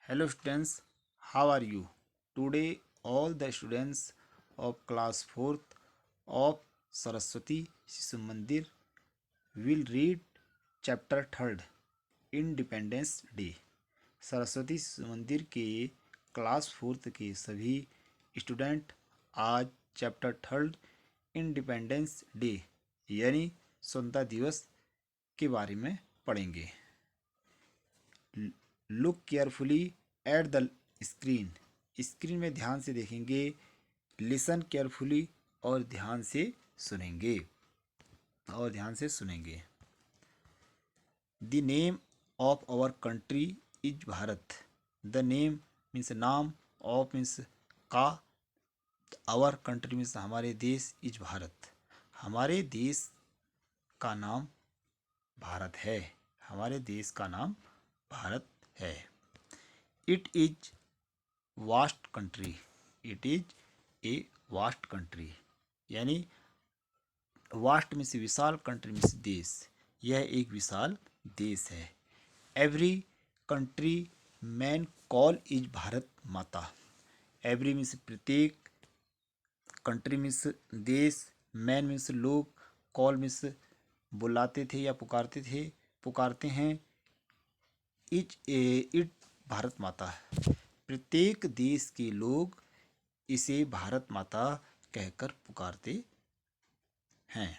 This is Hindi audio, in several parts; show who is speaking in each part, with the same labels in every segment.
Speaker 1: Hello students, how are you? Today all the students of class 4th of Saraswati Shishu Mandir will read chapter 3rd Independence Day. Saraswati Shishu मंदिर के क्लास 4th के सभी स्टूडेंट आज चैप्टर 3rd इंडिपेंडेंस डे यानी स्वतंत्रता दिवस के बारे में पढ़ेंगे। Look carefully at the screen. Screen में ध्यान से देखेंगे। लिसन केयरफुली और ध्यान से सुनेंगे the name of our country is Bharat. The name means नाम, ऑफ मीन्स का, आवर कंट्री मीन्स हमारे देश, इज भारत हमारे देश का नाम भारत है। हमारे देश का नाम भारत है। It is vast country. It is a vast country यानी वास्ट मीन्स विशाल, कंट्री मीन्स देश। यह एक विशाल देश है। Every country man call is Bharat माता। एवरी मीन्स प्रत्येक, कंट्री मीन्स देश, मैन मीन्स लोग, कॉल मीन्स बुलाते थे या पुकारते हैं। इट भारत माता। प्रत्येक देश के लोग इसे भारत माता कहकर पुकारते हैं।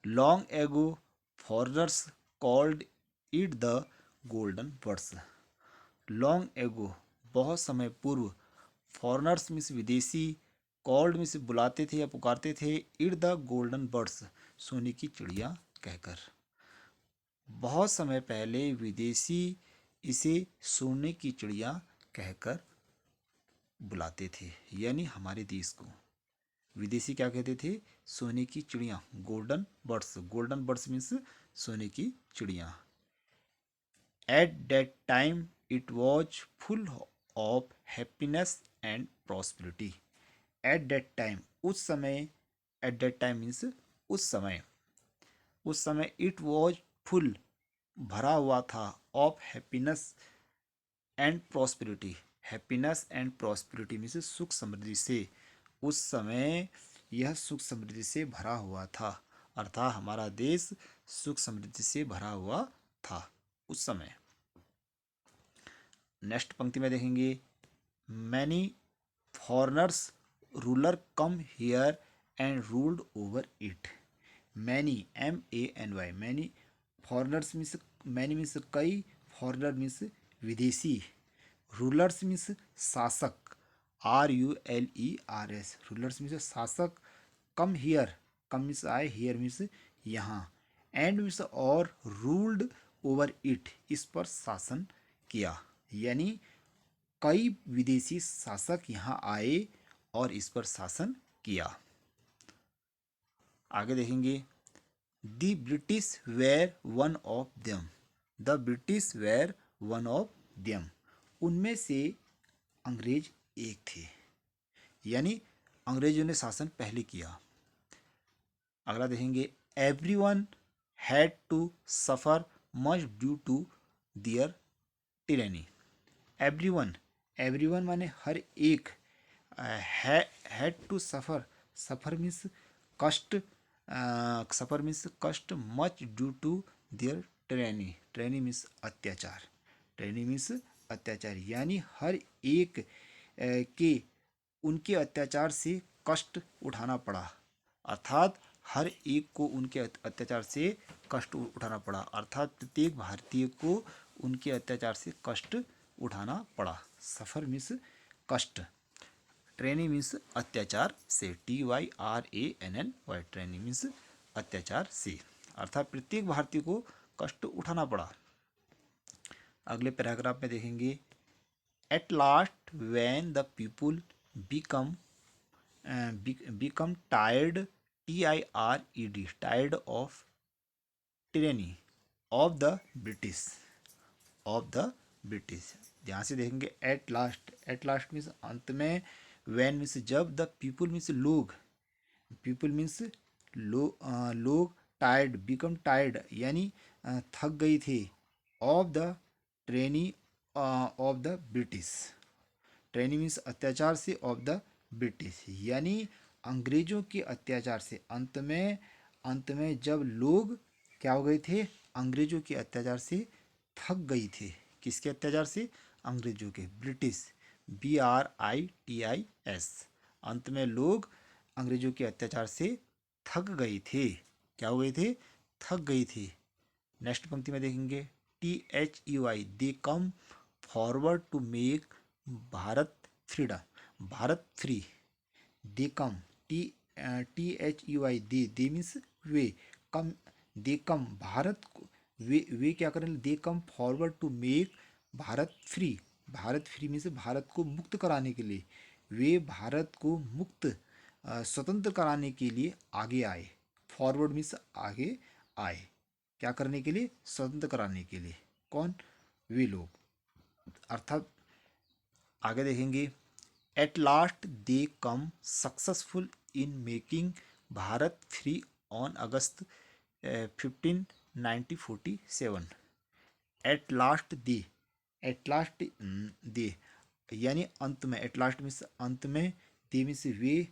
Speaker 1: Long ago foreigners called it the golden birds. Long ago बहुत समय पूर्व, फॉरनर्स मीन्स विदेशी, कॉल्ड मीन्स बुलाते थे या पुकारते थे, इट द गोल्डन बर्ड्स सोने की चिड़िया कहकर। बहुत समय पहले विदेशी इसे सोने की चिड़िया कहकर बुलाते थे, यानी हमारे देश को विदेशी क्या कहते थे? सोने की चिड़िया, golden birds. Golden birds means सोने की चिड़िया। At that time it was full of happiness and prosperity. At that time उस समय, एट दैट टाइम मीन्स उस समय इट वॉज फुल भरा हुआ था, of happiness and prosperity. Happiness and prosperity means सुख समृद्धि से। उस समय यह सुख समृद्धि से भरा हुआ था, अर्थात हमारा देश सुख समृद्धि से भरा हुआ था उस समय। नेक्स्ट पंक्ति में देखेंगे, many foreigners ruler come here and ruled over it. Many, MANY, many foreigners means, many means कई, फॉरनर मीन्स विदेशी, रूलर्स मीन्स शासक, RULERS, रूलर्स मीन्स शासक, कम हियर, कम मीन्स आए, हियर मीन्स यहाँ, एंड मीन्स और, रूल्ड ओवर इट इस पर शासन किया, यानी कई विदेशी शासक यहाँ आए और इस पर शासन किया। आगे देखेंगे, the British were one of them. The British were one of them, उनमें से अंग्रेज एक थे, यानी अंग्रेजों ने शासन पहले किया। अगला देखेंगे, everyone had to suffer much due to their tyranny. Everyone, everyone माने हर एक, had to suffer, suffer means कष्ट, सफर मीन्स कष्ट, much due to their tyranny, tyranny means अत्याचार, ट्रेनी मीन्स अत्याचार, यानी हर एक के उनके अत्याचार से कष्ट उठाना पड़ा, अर्थात हर एक को उनके अत्याचार से कष्ट उठाना पड़ा, अर्थात प्रत्येक भारतीय को उनके अत्याचार से कष्ट उठाना पड़ा। सफर मीन्स कष्ट, ट्रेनी मीन्स अत्याचार से, TYRANNY, ट्रेनी मीन्स अत्याचार से, अर्थात प्रत्येक भारतीय को कष्ट उठाना पड़ा। अगले पैराग्राफ में देखेंगे, at last when the people become tired, TIRED, tired of tyranny of the British, of the British. ध्यान से देखेंगे, at last, eight last means अंत में, वैन मीन्स जब, द पीपुल मीन्स लोग, पीपुल मीन्स लोग, टायर्ड, बिकम टायर्ड यानी थक गई थी, of the trainee, of the British. Tyranny means अत्याचार से, ऑफ द ब्रिटिश यानी अंग्रेजों के अत्याचार से। अंत में जब लोग क्या हो गए थे, अंग्रेजों के अत्याचार से थक गई थे। किसके अत्याचार से? अंग्रेजों के, ब्रिटिश, BRITIS। अंत में लोग अंग्रेजों के अत्याचार से थक गए थे। क्या हो गए थे? थक गई थी। नेक्स्ट पंक्ति में देखेंगे, THEY they come forward to make Bharat freedom, Bharat free. They come, THEY they means वे, कम, दे कम भारत को, वे क्या करें? They come forward to make Bharat free. Bharat free means Bharat को मुक्त कराने के लिए। वे भारत को मुक्त, स्वतंत्र कराने के लिए आगे आए। फॉरवर्ड मीन्स आगे आए। क्या करने के लिए? स्वतंत्र कराने के लिए। कौन? वे लोग। अर्थात आगे देखेंगे, at last they come successful in making Bharat free on August 15, 1947। At last they, at last they यानी अंत में, एट लास्ट मीन्स अंत में, दे मीन्स वे,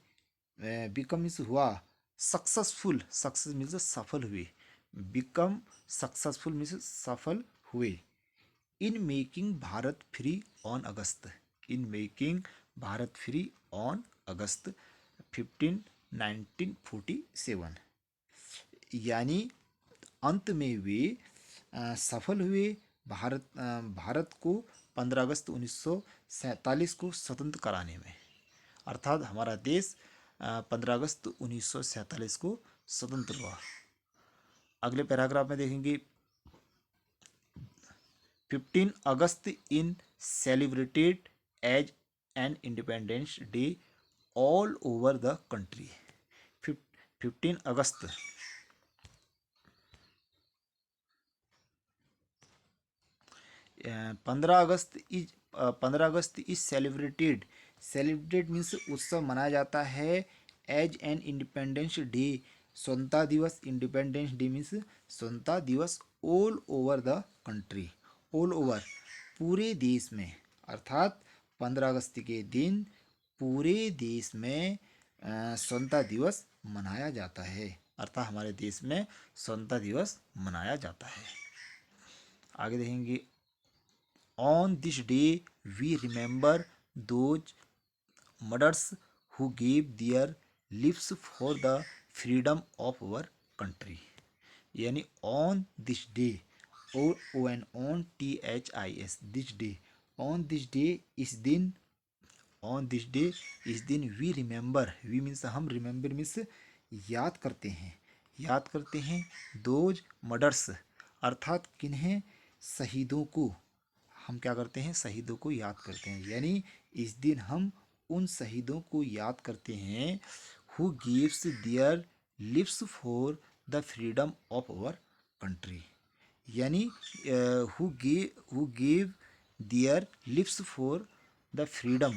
Speaker 1: बिकम मीन्स हुआ, सक्सेसफुल, सक्सेस मीन्स सफल हुए, बिकम सक्सेसफुल मीन्स सफल हुए। In making Bharat free on August, in making Bharat free on August 15, 1947। यानी अंत में वे सफल हुए भारत को 15 अगस्त 1947 को स्वतंत्र कराने में। अर्थात हमारा देश 15 अगस्त 1947 को स्वतंत्र हुआ। अगले पैराग्राफ में देखेंगे, 15 August in celebrated as an independence day all over the country. 15 August 15 August is celebrated, celebrated means उत्सव मनाया जाता है, एज एन इंडिपेंडेंस डे, स्वतंत्रता दिवस। इंडिपेंडेंस डे मीन्स स्वतंत्रता दिवस, all over the country, all over पूरे देश में। अर्थात 15 अगस्त के दिन पूरे देश में स्वतंत्रता दिवस मनाया जाता है। अर्थात हमारे देश में स्वतंत्रता दिवस मनाया जाता है। आगे देखेंगे, on this day we remember those martyrs who gave their lives for the freedom of our country. यानी on this day, ON THIS, this day, on this day, इस दिन, ऑन दिस डे, इस दिन, वी रिमेंबर, वी मीन्स हम, रिमेंबर मीन्स याद करते हैं, याद करते हैं, दोज मर्डर्स अर्थात किन्हें? शहीदों को। हम क्या करते हैं? शहीदों को याद करते हैं। यानी इस दिन हम उन शहीदों को याद करते हैं, who gives their lives for the freedom of our country. यानी who give their lives for the freedom,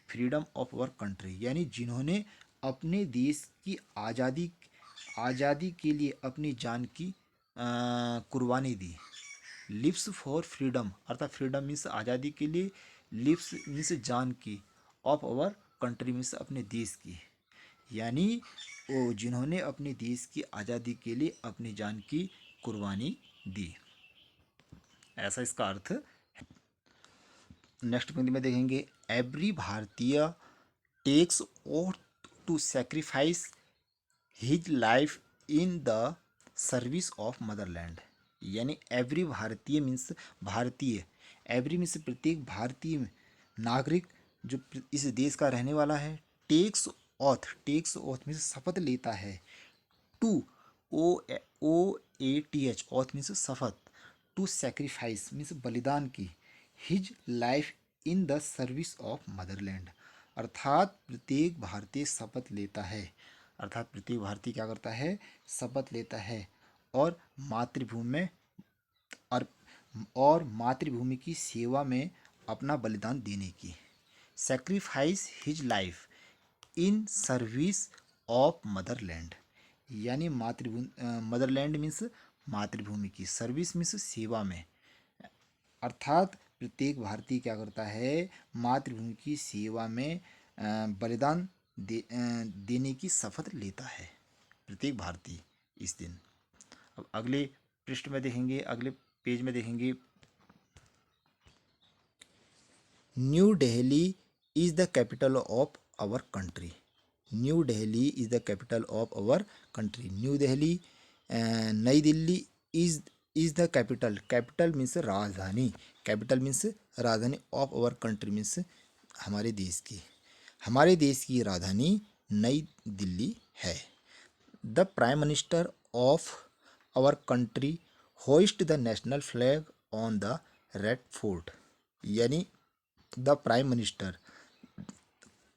Speaker 1: freedom of our country. यानी जिन्होंने अपने देश की आज़ादी के लिए अपनी जान की कुर्बानी दी। लिव्स फॉर फ्रीडम अर्थात फ्रीडम मीन्स आज़ादी के लिए, लिव्स मीन्स जान की, ऑफ अवर कंट्री मीन्स अपने देश की। यानी वो जिन्होंने अपने देश की आज़ादी के लिए अपनी जान की कुर्बानी दी, ऐसा इसका अर्थ। नेक्स्ट पंक्ति में देखेंगे, every Bharatiya takes oath to sacrifice his life in the service of motherland. यानी एवरी भारतीय मीन्स भारतीय, एवरी मीन्स प्रत्येक भारतीय नागरिक जो इस देश का रहने वाला है, टेक्स ऑथ मीन्स शपथ लेता है, टू, OATH, ऑथ मीन्स शपथ, टू सेक्रीफाइस मीन्स बलिदान की, his life in the service of Motherland. अर्थात प्रत्येक भारतीय शपथ लेता है, अर्थात प्रत्येक भारतीय क्या करता है? शपथ लेता है और मातृभूमि में और मातृभूमि की सेवा में अपना बलिदान देने की। Sacrifice his life in service of motherland. यानी मातृभूमि, मदरलैंड मीन्स मातृभूमि की, सर्विस मीन्स सेवा में। अर्थात प्रत्येक भारतीय क्या करता है, मातृभूमि की सेवा में बलिदान देने की शपथ लेता है, प्रत्येक भारतीय इस दिन। अब अगले पृष्ठ में देखेंगे, अगले पेज में देखेंगे, New Delhi is the capital of our country. New Delhi is the capital of our country. New Delhi, नई Delhi is the capital, capital means राजधानी, कैपिटल मीन्स राजधानी ऑफ आवर कंट्री मीन्स हमारे देश की, हमारे देश की राजधानी नई दिल्ली है। The prime minister of our country hoist the national flag on the red fort. यानी द प्राइम मिनिस्टर,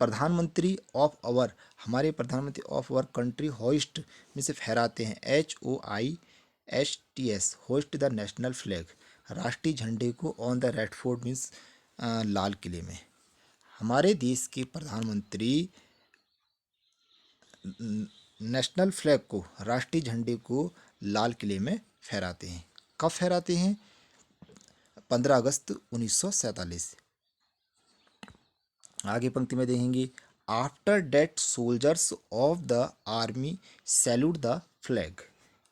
Speaker 1: प्रधानमंत्री ऑफ आवर, हमारे प्रधानमंत्री ऑफ आवर कंट्री, होइस्ट में से फहराते हैं, HOISTS, hoist the national flag, राष्ट्रीय झंडे को on the red fort means लाल किले में। हमारे देश के प्रधानमंत्री नेशनल फ्लैग को, राष्ट्रीय झंडे को लाल किले में फहराते हैं। कब फहराते हैं? 15 अगस्त 1947। आगे पंक्ति में देखेंगे, after that soldiers of the army salute the flag.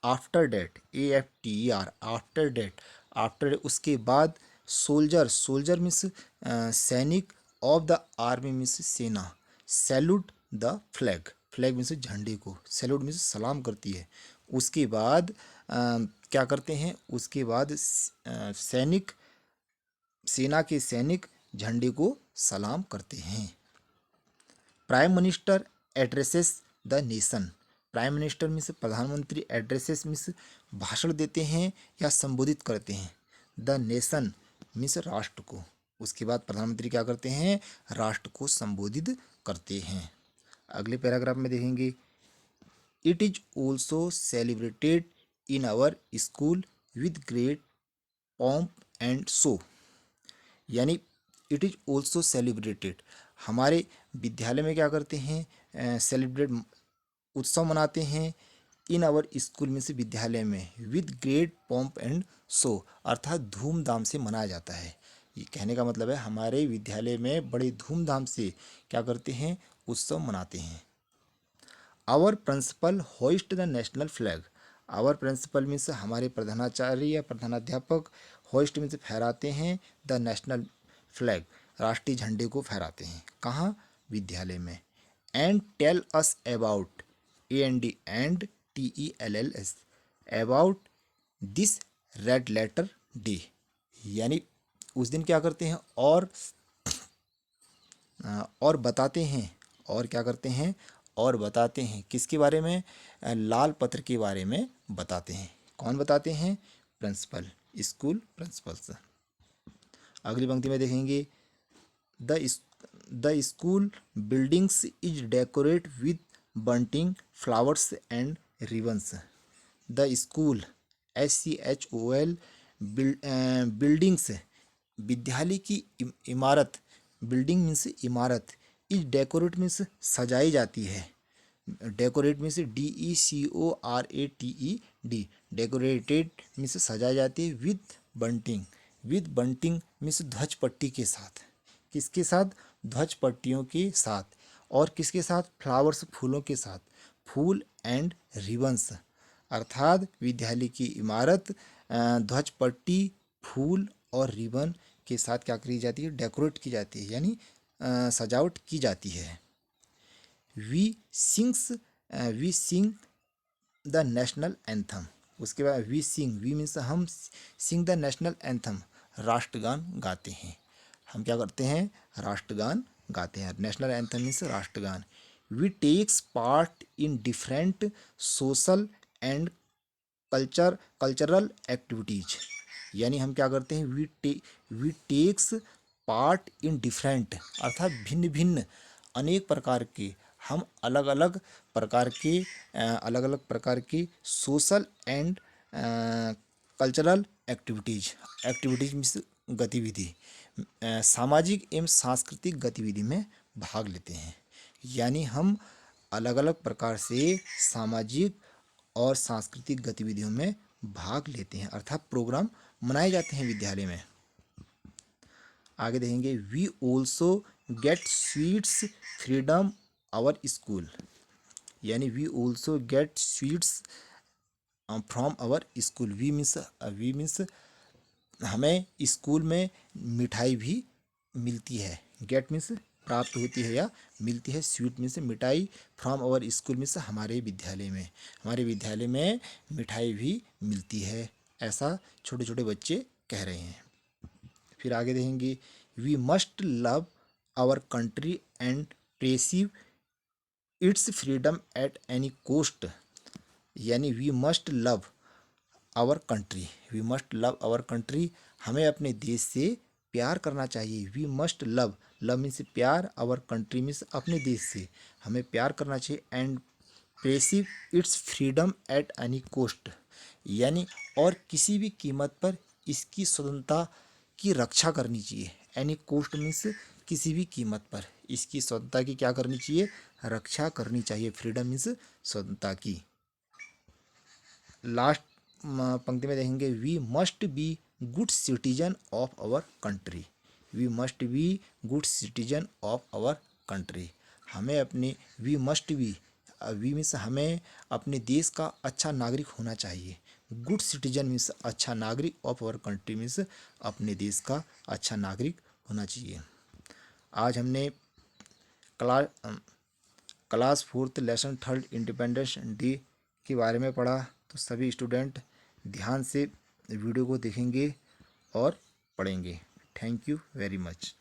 Speaker 1: After that, AFTER, after that, after, उसके बाद, सोल्जर, सोल्जर मीन्स सैनिक, ऑफ द आर्मी मीन्स सेना, salute the flag, flag means झंडे को, सैल्यूट मीन्स सलाम करती है। उसके बाद क्या करते हैं? उसके बाद सैनिक, सेना के सैनिक झंडे को सलाम करते हैं। Prime minister addresses the nation. Prime minister means प्रधानमंत्री, एड्रेसेस मीन्स भाषण देते हैं या संबोधित करते हैं, द नेशन मीन्स राष्ट्र को। उसके बाद प्रधानमंत्री क्या करते हैं? राष्ट्र को संबोधित करते हैं। अगले पैराग्राफ में देखेंगे, it is also celebrated in our school with great pomp and show. यानी इट इज ऑल्सो सेलिब्रेटेड, हमारे विद्यालय में क्या करते हैं? सेलिब्रेट, उत्सव मनाते हैं, इन आवर स्कूल मीन्स विद्यालय में, with great pomp and show, अर्थात धूमधाम से मनाया जाता है। ये कहने का मतलब है हमारे विद्यालय में बड़े धूमधाम से क्या करते हैं? उत्सव मनाते हैं। Our principal hoist the national flag. Our principal means हमारे प्रधानाचार्य या प्रधानाध्यापक, होइस्ट मीन्स फहराते हैं, द नेशनल फ्लैग, राष्ट्रीय झंडे को फहराते हैं। कहाँ? विद्यालय में। And tell us about, AND and TELLS, about this red letter day. यानी उस दिन क्या करते हैं? और बताते हैं, और क्या करते हैं? और बताते हैं किसके बारे में? लाल पत्र के बारे में बताते हैं। कौन बताते हैं? Principal, school principals. अगली पंक्ति में देखेंगे, the school buildings is decorate with bunting flowers and ribbons. The school, SCHOL, buildings, विद्यालय की इमारत, बिल्डिंग मीन्स इमारत, इज डेकोरेट मीन्स सजाई जाती है, decorate means DECORATED, decorated means सजाई जाती है, with bunting, with bunting means ध्वज पट्टी के साथ। किसके साथ? ध्वज पट्टियों के साथ। और किसके साथ? फ्लावर्स, फूलों के साथ, फूल एंड रिबन्स, अर्थात विद्यालय की इमारत ध्वज पट्टी, फूल और रिबन के साथ क्या करी जाती है? डेकोरेट की जाती है, यानी सजावट की जाती है। We sing the national anthem. उसके बाद वी सिंग, वी मीन्स हम, सिंग द नेशनल एंथम, राष्ट्रगान गाते हैं। हम क्या करते हैं? राष्ट्रगान गाते हैं। नेशनल एंथम मीन्स राष्ट्रगान। We takes part in different social and cultural activities. यानी हम क्या करते हैं? We takes part in different, अर्थात भिन्न भिन्न, अनेक प्रकार के, हम अलग अलग प्रकार के social and cultural activities, activities means गतिविधि, सामाजिक एवं सांस्कृतिक गतिविधि में भाग लेते हैं। यानी हम अलग अलग प्रकार से सामाजिक और सांस्कृतिक गतिविधियों में भाग लेते हैं, अर्थात प्रोग्राम मनाए जाते हैं विद्यालय में। आगे देखेंगे we also get sweets freedom our school, यानी we also get sweets from our school. We means हमें स्कूल में मिठाई भी मिलती है। गेट मीन्स प्राप्त होती है या मिलती है, स्वीट मीन्स मिठाई, फ्रॉम आवर स्कूल मीन्स हमारे विद्यालय में मिठाई भी मिलती है, ऐसा छोटे छोटे बच्चे कह रहे हैं। फिर आगे देखेंगे we must love our country and preserve its freedom at any cost, यानी we must love our country, हमें अपने देश से प्यार करना चाहिए। वी मस्ट लव मीन्स प्यार, आवर कंट्री मीन्स अपने देश से हमें प्यार करना चाहिए, and preserve its freedom at any cost, यानी और किसी भी कीमत पर इसकी स्वतंत्रता की रक्षा करनी चाहिए। एनी कोस्ट मीन्स किसी भी कीमत पर इसकी स्वतंत्रता की क्या करनी चाहिए, रक्षा करनी चाहिए। फ्रीडम मीन्स स्वतंत्रता की। लास्ट पंक्ति में देखेंगे we must be good citizen of our country, we must be good citizen of our country, हमें अपने वी मीन्स हमें अपने देश का अच्छा नागरिक होना चाहिए। गुड सिटीजन मीन्स अच्छा नागरिक, ऑफ आवर कंट्री मीन्स अपने देश का अच्छा नागरिक होना चाहिए। आज हमने क्लास 4 लेसन 3 इंडिपेंडेंस डे के बारे में पढ़ा। तो सभी स्टूडेंट ध्यान से वीडियो को देखेंगे और पढ़ेंगे। Thank you very much.